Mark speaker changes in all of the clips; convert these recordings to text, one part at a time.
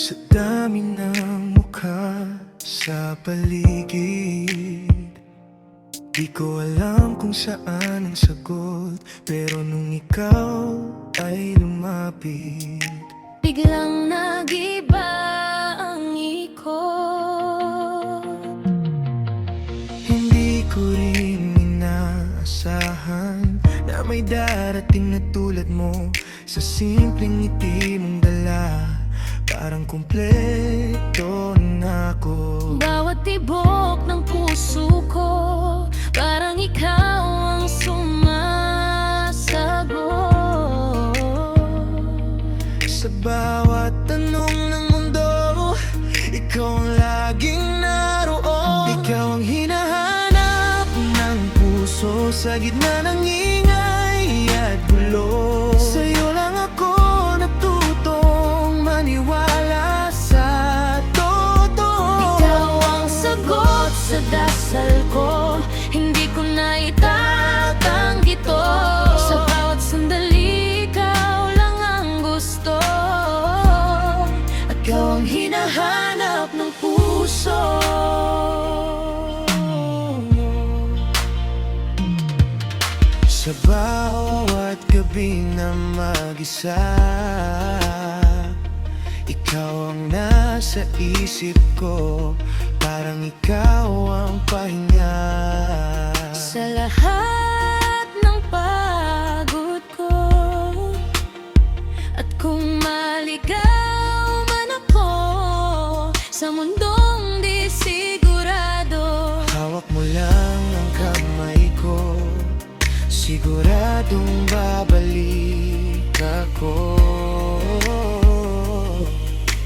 Speaker 1: Sa dami ng mukha sa paligid, di ko alam kung saan ang sagot. Pero nung ikaw ay lumapit,
Speaker 2: biglang nag-iba ang ikot.
Speaker 1: hindi ko rin inaasahan na may darating na tulad mo. Sa simpleng ngiti mong dala, parang kumpleto na ako.
Speaker 2: Bawat tibok ng puso ko, parang ikaw ang sumasagot.
Speaker 1: Sa bawat tanong ng mundo, ikaw ang laging naroon. Ikaw ang hinahanap ng puso sa gitna ng ingay at gulo. Sa'yo lang ako natutong maniwala sa totoo.
Speaker 2: Ikaw ang sagot sa dasal ko, hindi ko na itatanggi to. Sa bawat sandali, ikaw lang ang gusto. At ikaw ang hinahanap ng puso.
Speaker 1: Sa bawat gabi na mag-isa, ikaw ang nasa isip ko, parang ikaw ang pahinga.
Speaker 2: Sa lahat ng pagod ko, at kung maligaw man ako sa mundong di sigurado,
Speaker 1: Hawak mo lang ang kamay ko, siguradong babalik ako.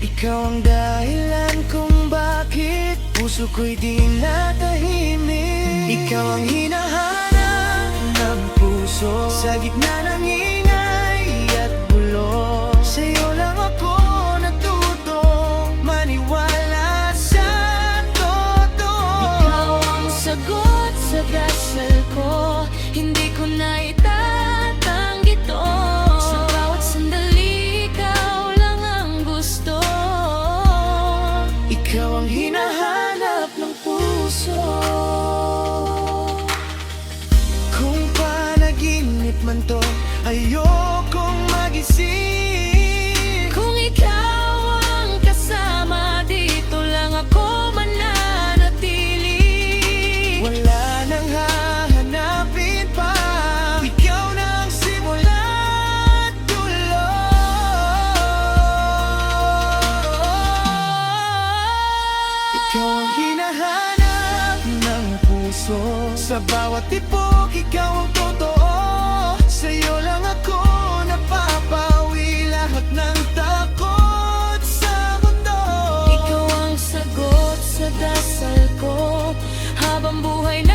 Speaker 1: Ikaw ang dahilan kung bakit puso ko'y di natahimik. Ikaw ang hinahanap ng puso sa gitna ng ingay at gulo. Sa'yo lang ako natutong maniwala sa totoo.
Speaker 2: ikaw ang sagot sa dasal ko, hindi ko na itatanggi to. Sa bawat sandali, ikaw lang ang gusto.
Speaker 1: Ikaw ang hinahanap ng puso. Kung panaginip man to, ayokong magising.
Speaker 2: Kung ikaw ang kasama, dito lang ako mananatili.
Speaker 1: Wala nang hahanapin pa, ikaw na ang simula at dulo. Ikaw ang hinahanap ng puso. Sa bawat tibok, ikaw ang totoo. Sa'yo lang ako napapawi lahat ng takot sa mundo.
Speaker 2: Ikaw ang sagot sa dasal ko, habang buhay na